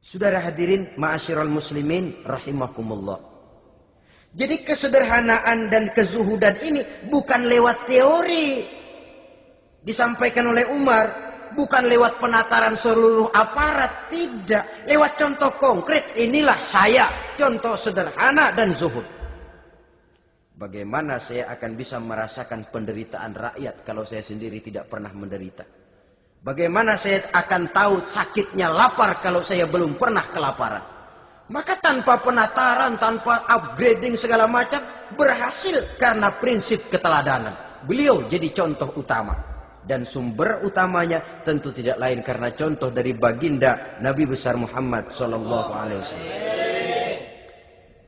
Saudara hadirin ma'asyiral muslimin rahimakumullah. Jadi kesederhanaan dan kezuhudan ini bukan lewat teori disampaikan oleh Umar, bukan lewat penataran seluruh aparat, tidak, lewat contoh konkret. Inilah saya, contoh sederhana dan zuhud. Bagaimana saya akan bisa merasakan penderitaan rakyat kalau saya sendiri tidak pernah menderita? Bagaimana saya akan tahu sakitnya lapar kalau saya belum pernah kelaparan? Maka tanpa penataran, tanpa upgrading segala macam, berhasil karena prinsip keteladanan. Beliau jadi contoh utama. Dan sumber utamanya tentu tidak lain karena contoh dari baginda Nabi besar Muhammad sallallahu alaihi wasallam.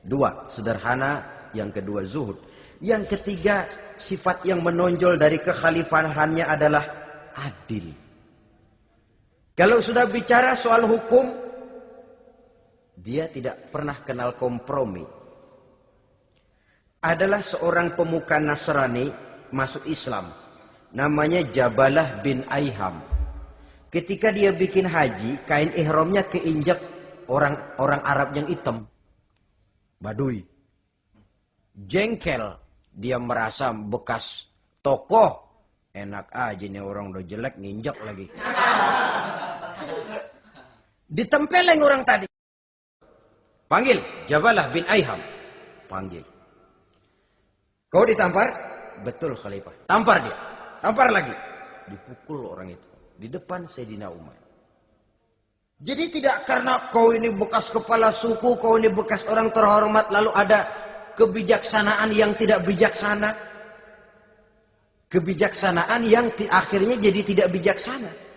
Dua, sederhana. Yang kedua, zuhud. Yang ketiga, sifat yang menonjol dari kekhalifahannya adalah adil. Kalau sudah bicara soal hukum, dia tidak pernah kenal kompromi. Adalah seorang pemuka Nasrani masuk Islam. Namanya Jabalah bin Aiham. Ketika dia bikin haji, kain ihramnya keinjak orang Arab yang hitam. Badui. Jengkel. Dia merasa bekas tokoh. Enak aja nih orang udah jelek nginjak lagi. Ditempeleng orang tadi. Panggil Jabalah bin Aiham. Panggil. Kau ditampar? Betul Khalifah. Tampar dia. Tampar lagi. Dipukul orang itu. Di depan Sayyidina Umar. Jadi tidak karena kau ini bekas kepala suku. Kau ini bekas orang terhormat. Lalu ada kebijaksanaan yang tidak bijaksana. Kebijaksanaan yang akhirnya jadi tidak bijaksana.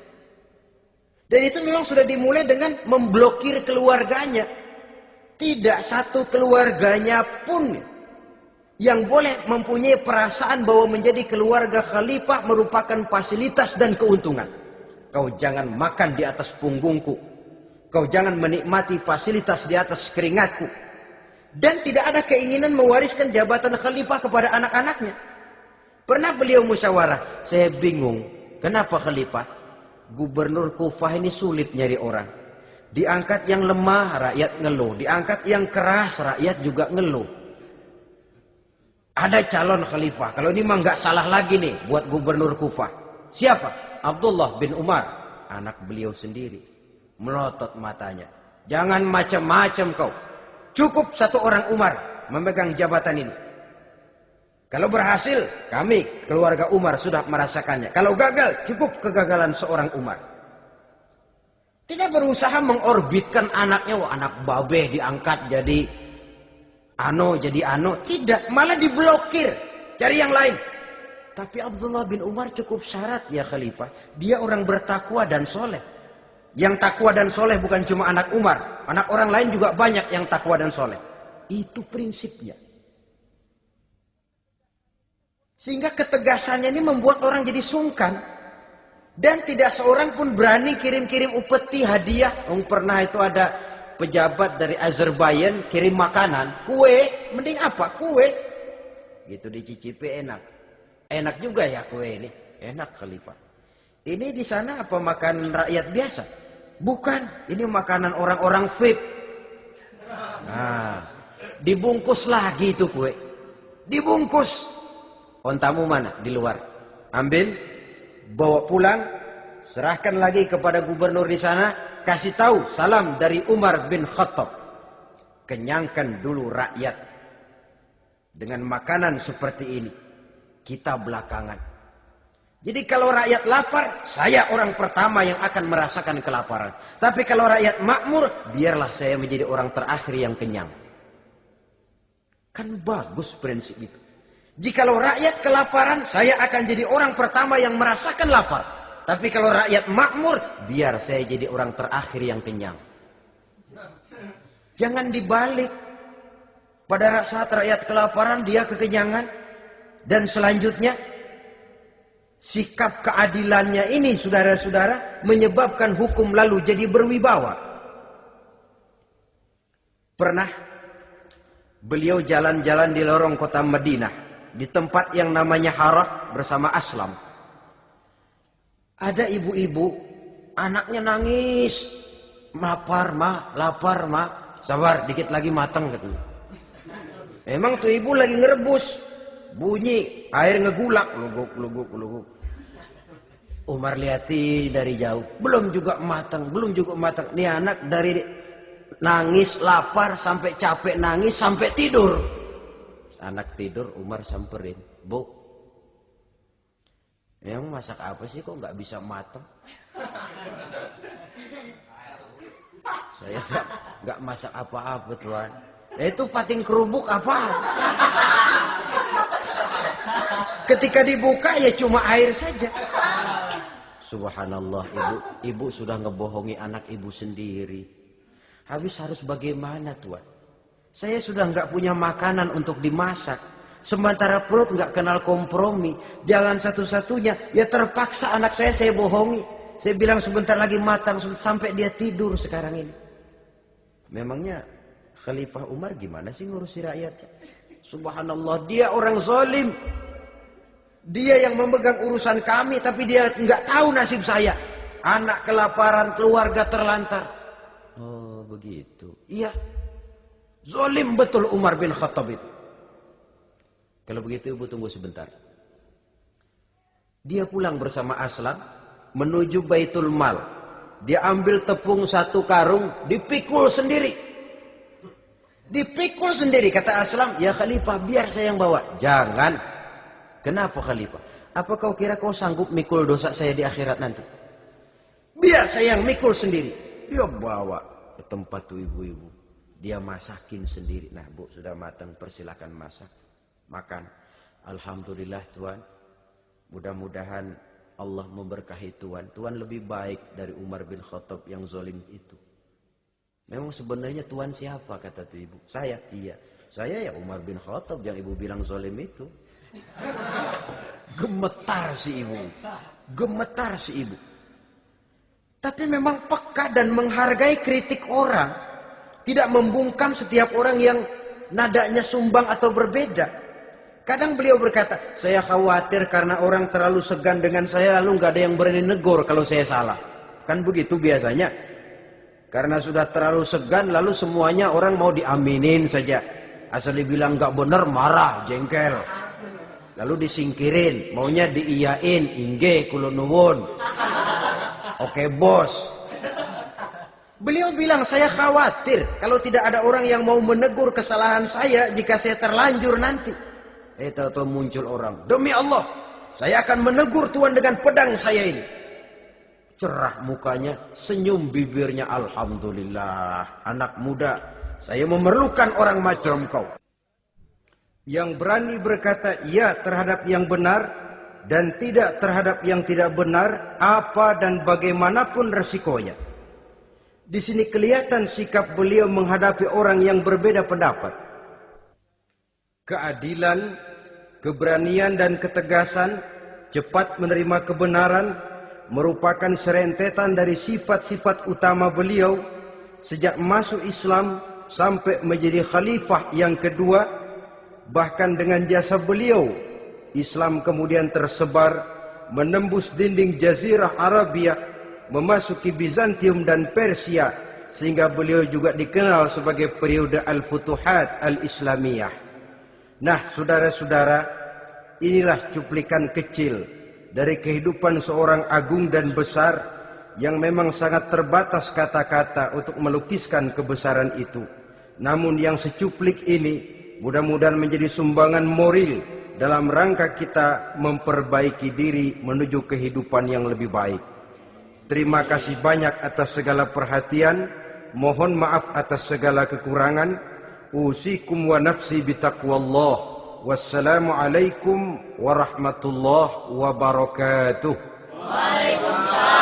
Dan itu memang sudah dimulai dengan memblokir keluarganya. Tidak satu keluarganya pun yang boleh mempunyai perasaan bahwa menjadi keluarga khalifah merupakan fasilitas dan keuntungan. Kau jangan makan di atas punggungku. Kau jangan menikmati fasilitas di atas keringatku. Dan tidak ada keinginan mewariskan jabatan khalifah kepada anak-anaknya. Pernah beliau musyawarah, saya bingung, kenapa khalifah? Gubernur Kufah ini sulit nyari orang. Diangkat yang lemah, rakyat ngeluh. Diangkat yang keras, rakyat juga ngeluh. Ada calon khalifah. Kalau ini mah nggak salah lagi nih buat gubernur Kufah. Siapa? Abdullah bin Umar. Anak beliau sendiri. Melotot matanya. Jangan macam-macam kau. Cukup satu orang Umar memegang jabatan ini. Kalau berhasil, kami keluarga Umar sudah merasakannya. Kalau gagal, cukup kegagalan seorang Umar. Tidak berusaha mengorbitkan anaknya. Wah, anak babeh diangkat jadi ano. Tidak, malah diblokir. Cari yang lain. Tapi Abdullah bin Umar cukup syarat ya khalifah. Dia orang bertakwa dan soleh. Yang takwa dan soleh bukan cuma anak Umar. Anak orang lain juga banyak yang takwa dan soleh. Itu prinsipnya. Sehingga ketegasannya ini membuat orang jadi sungkan. Dan tidak seorang pun berani kirim-kirim upeti hadiah. Pernah itu ada pejabat dari Azerbaijan kirim makanan. Kue, mending apa? Kue. Gitu dicicipi enak. Enak juga ya kue ini. Enak khalifah. Ini di sana apa makan rakyat biasa? Bukan. Ini makanan orang-orang VIP. Nah, dibungkus lagi itu kue. Dibungkus. Ontamu mana? Di luar. Ambil, bawa pulang, serahkan lagi kepada gubernur di sana, kasih tahu salam dari Umar bin Khattab. Kenyangkan dulu rakyat dengan makanan seperti ini. Kita belakangan. Jadi kalau rakyat lapar, saya orang pertama yang akan merasakan kelaparan. Tapi kalau rakyat makmur, biarlah saya menjadi orang terakhir yang kenyang. Kan bagus prinsip itu. Jikalau rakyat kelaparan, saya akan jadi orang pertama yang merasakan lapar. Tapi kalau rakyat makmur, biar saya jadi orang terakhir yang kenyang. Jangan dibalik. Pada saat rakyat kelaparan, dia kekenyangan. Dan selanjutnya, sikap keadilannya ini, saudara-saudara, menyebabkan hukum lalu jadi berwibawa. Pernah beliau jalan-jalan di lorong kota Madinah. Di tempat yang namanya Harah bersama Aslam. Ada ibu-ibu, anaknya nangis. Lapar ma. Sabar, dikit lagi matang katanya. Emang tuh ibu lagi ngerebus. Bunyi, air ngegulak. Luguk. Umar lihati dari jauh. Belum juga matang. Nih anak dari nangis, lapar, sampai capek nangis, sampai tidur. Anak tidur, Umar samperin. Bu, yang masak apa sih kok nggak bisa matang? Saya nggak masak apa-apa tuan. Itu pating kerubuk apa? Ketika dibuka ya cuma air saja. Subhanallah, ibu sudah ngebohongi anak ibu sendiri. Habis harus bagaimana tuan? Saya sudah nggak punya makanan untuk dimasak. Sementara perut nggak kenal kompromi. Jalan satu-satunya ya terpaksa anak saya bohongi. Saya bilang sebentar lagi matang sampai dia tidur sekarang ini. Memangnya Khalifah Umar gimana sih ngurusi rakyatnya? Subhanallah, dia orang zalim. Dia yang memegang urusan kami, tapi dia nggak tahu nasib saya. Anak kelaparan, keluarga terlantar. Oh begitu. Iya, zalim betul Umar bin Khattab itu. Kalau begitu ibu tunggu sebentar. Dia pulang bersama Aslam menuju Baitul Mal. Dia ambil tepung 1 karung, dipikul sendiri. Dipikul sendiri, kata Aslam, ya Khalifah biar saya yang bawa. Jangan. Kenapa Khalifah? Apa kau kira kau sanggup mikul dosa saya di akhirat nanti? Biar saya yang mikul sendiri. Dia bawa ke tempat tuh ibu-ibu. Dia masakin sendiri. Nah bu, sudah matang, persilakan masak. Makan. Alhamdulillah Tuhan. Mudah-mudahan Allah memberkahi Tuhan. Tuhan lebih baik dari Umar bin Khattab yang zalim itu. Memang sebenarnya Tuhan siapa kata tuh ibu? Saya. Iya. Saya ya Umar bin Khattab yang ibu bilang zalim itu. Gemetar si ibu. Tapi memang peka dan menghargai kritik orang. Tidak membungkam setiap orang yang nadanya sumbang atau berbeda. Kadang beliau berkata, saya khawatir karena orang terlalu segan dengan saya lalu nggak ada yang berani negor kalau saya salah. Kan begitu biasanya. Karena sudah terlalu segan lalu semuanya orang mau diaminin saja. Asal dibilang nggak benar marah, jengkel. Lalu disingkirin, maunya diiyain, ingge kula nuwun. Oke bos. Beliau bilang saya khawatir kalau tidak ada orang yang mau menegur kesalahan saya jika saya terlanjur nanti. Tahu-tahu muncul orang. Demi Allah, saya akan menegur Tuhan dengan pedang saya ini. Cerah mukanya, senyum bibirnya. Alhamdulillah, anak muda, saya memerlukan orang macam kau. Yang berani berkata ya terhadap yang benar dan tidak terhadap yang tidak benar, apa dan bagaimanapun resikonya. Di sini kelihatan sikap beliau menghadapi orang yang berbeda pendapat. Keadilan, keberanian dan ketegasan, cepat menerima kebenaran, merupakan serentetan dari sifat-sifat utama beliau sejak masuk Islam sampai menjadi khalifah yang kedua. Bahkan dengan jasa beliau, Islam kemudian tersebar, menembus dinding Jazirah Arabia, memasuki Bizantium dan Persia, sehingga beliau juga dikenal sebagai periode Al-Futuhat Al-Islamiyah. Nah, saudara-saudara, inilah cuplikan kecil dari kehidupan seorang agung dan besar yang memang sangat terbatas kata-kata untuk melukiskan kebesaran itu. Namun yang secuplik ini mudah-mudahan menjadi sumbangan moral dalam rangka kita memperbaiki diri menuju kehidupan yang lebih baik. Terima kasih banyak atas segala perhatian. Mohon maaf atas segala kekurangan. Usikum wa nafsi bitaqwallah. Wassalamualaikum warahmatullahi wabarakatuh. Waalaikumsalam.